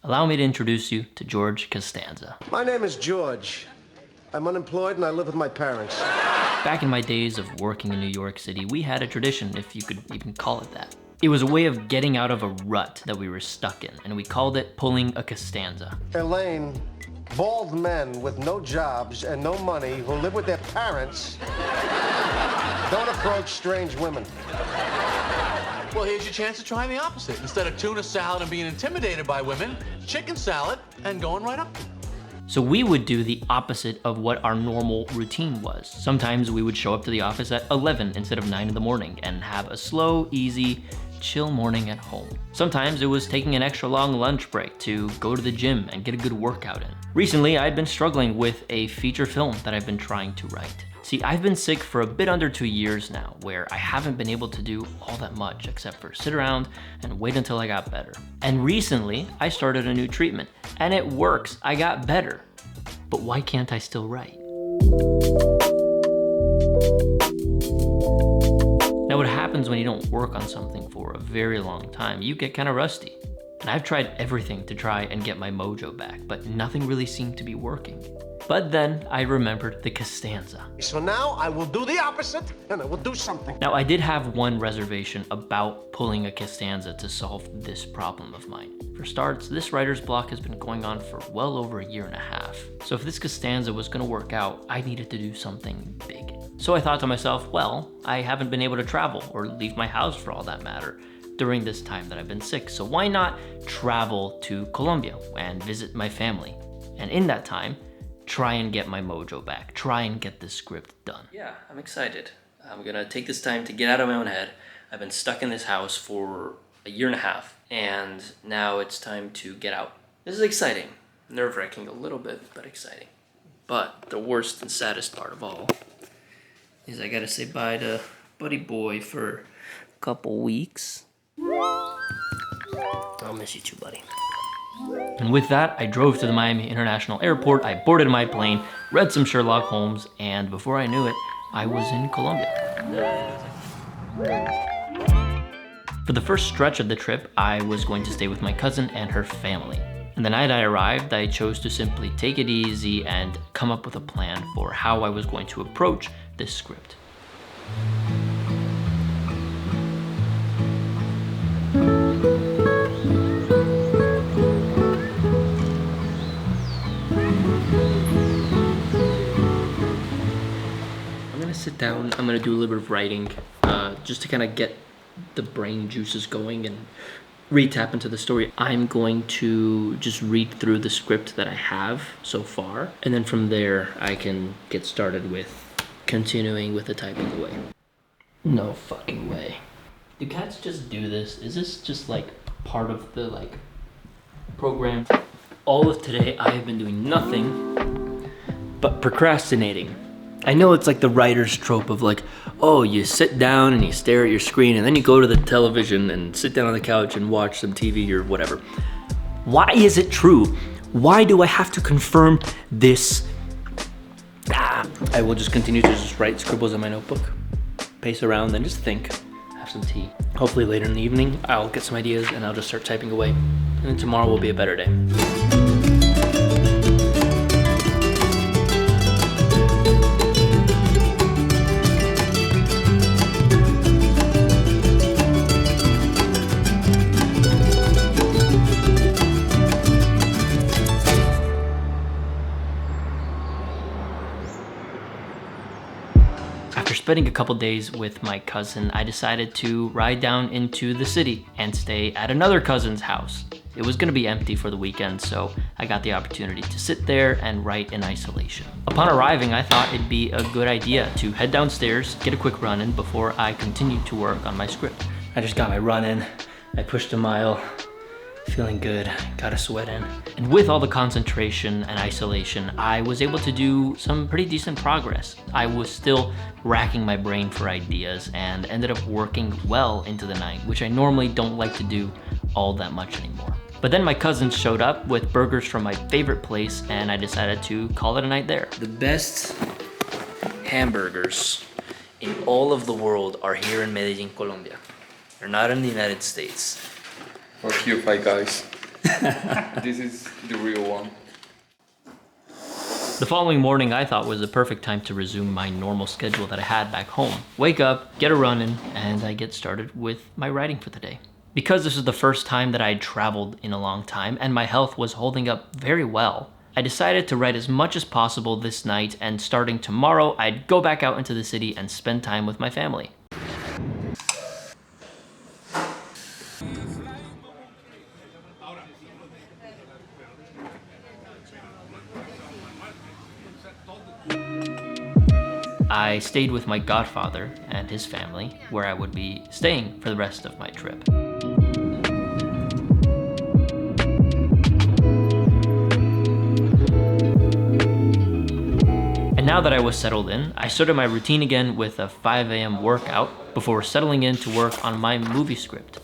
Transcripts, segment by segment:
allow me to introduce you to George Costanza. My name is George. I'm unemployed and I live with my parents. Back in my days of working in New York City, we had a tradition, if you could even call it that. It was a way of getting out of a rut that we were stuck in, and we called it pulling a Costanza. Elaine, bald men with no jobs and no money who live with their parents don't approach strange women. Well, here's your chance to try the opposite. Instead of tuna salad and being intimidated by women, chicken salad and going right up to them. So we would do the opposite of what our normal routine was. Sometimes we would show up to the office at 11 instead of 9 in the morning and have a slow, easy, chill morning at home. Sometimes it was taking an extra long lunch break to go to the gym and get a good workout in. Recently, I'd been struggling with a feature film that I've been trying to write. See, I've been sick for a bit under 2 years now, where I haven't been able to do all that much except for sit around and wait until I got better. And recently, I started a new treatment, and it works. I got better. But why can't I still write? Now, what happens when you don't work on something for a very long time? You get kind of rusty. And I've tried everything to try and get my mojo back, but nothing really seemed to be working. But then I remembered the Costanza. So now I will do the opposite and I will do something. Now, I did have one reservation about pulling a Costanza to solve this problem of mine. For starts, this writer's block has been going on for well over 1.5 years. So if this Costanza was gonna work out, I needed to do something big. So I thought to myself, well, I haven't been able to travel or leave my house for all that matter during this time that I've been sick. So why not travel to Colombia and visit my family? And in that time, try and get my mojo back, try and get this script done. Yeah, I'm excited. I'm gonna take this time to get out of my own head. I've been stuck in this house for 1.5 years, and now it's time to get out. This is exciting, nerve-wracking a little bit, but exciting. But the worst and saddest part of all is I gotta say bye to Buddy Boy for a couple weeks. I'll miss you too, buddy. And with that, I drove to the Miami International Airport, I boarded my plane, read some Sherlock Holmes, and before I knew it, I was in Colombia. For the first stretch of the trip, I was going to stay with my cousin and her family. And the night I arrived, I chose to simply take it easy and come up with a plan for how I was going to approach this script. Sit down, I'm gonna do a little bit of writing just to kind of get the brain juices going and re-tap into the story. I'm going to just read through the script that I have so far, and then from there I can get started with continuing with the typing away. No fucking way. Do cats just do this? Is this just like part of the program? All of today I have been doing nothing but procrastinating. I know it's like the writer's trope of oh, you sit down and you stare at your screen and then you go to the television and sit down on the couch and watch some TV or whatever. Why is it true? Why do I have to confirm this? I will just continue to just write scribbles in my notebook, pace around, then just think, have some tea. Hopefully later in the evening, I'll get some ideas and I'll just start typing away. And then tomorrow will be a better day. After spending a couple days with my cousin, I decided to ride down into the city and stay at another cousin's house. It was gonna be empty for the weekend, so I got the opportunity to sit there and write in isolation. Upon arriving, I thought it'd be a good idea to head downstairs, get a quick run in before I continued to work on my script. I just got my run in, I pushed a mile, feeling good, got a sweat in. And with all the concentration and isolation, I was able to do some pretty decent progress. I was still racking my brain for ideas and ended up working well into the night, which I normally don't like to do all that much anymore. But then my cousins showed up with burgers from my favorite place and I decided to call it a night there. The best hamburgers in all of the world are here in Medellin, Colombia. They're not in the United States. Fuck you, Five Guys. This is the real one. The following morning I thought was the perfect time to resume my normal schedule that I had back home. Wake up, get a running, and I get started with my writing for the day. Because this was the first time that I had traveled in a long time and my health was holding up very well, I decided to write as much as possible this night, and starting tomorrow, I'd go back out into the city and spend time with my family. I stayed with my godfather and his family, where I would be staying for the rest of my trip. And now that I was settled in, I started my routine again with a 5 a.m. workout before settling in to work on my movie script.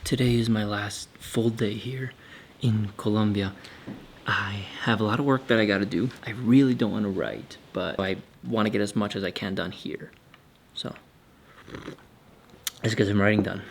Today is my last full day here in Colombia. I have a lot of work that I gotta do. I really don't want to write, but I want to get as much as I can done here. So, let's get some writing done.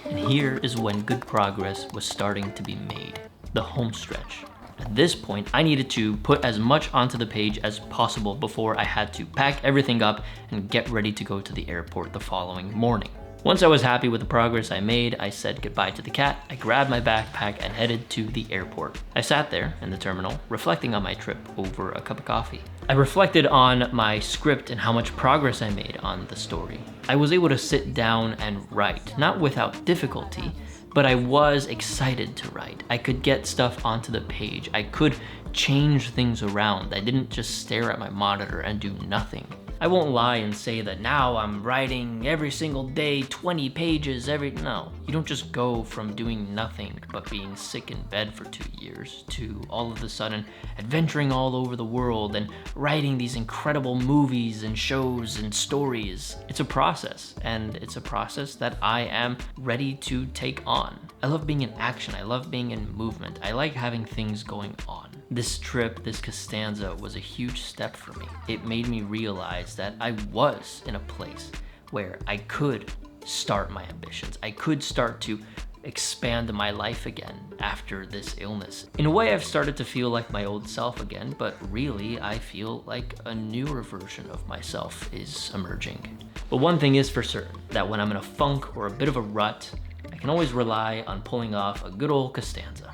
And here is when good progress was starting to be made. The home stretch. At this point, I needed to put as much onto the page as possible before I had to pack everything up and get ready to go to the airport the following morning. Once I was happy with the progress I made, I said goodbye to the cat, I grabbed my backpack and headed to the airport. I sat there in the terminal, reflecting on my trip over a cup of coffee. I reflected on my script and how much progress I made on the story. I was able to sit down and write, not without difficulty, but I was excited to write. I could get stuff onto the page. I could change things around. I didn't just stare at my monitor and do nothing. I won't lie and say that now I'm writing every single day, 20 pages no. You don't just go from doing nothing but being sick in bed for 2 years to all of a sudden adventuring all over the world and writing these incredible movies and shows and stories. It's a process, and it's a process that I am ready to take on. I love being in action. I love being in movement. I like having things going on. This trip, this Costanza, was a huge step for me. It made me realize that I was in a place where I could start my ambitions. I could start to expand my life again after this illness. In a way, I've started to feel like my old self again, but really, I feel like a newer version of myself is emerging. But one thing is for certain, that when I'm in a funk or a bit of a rut, I can always rely on pulling off a good old Costanza.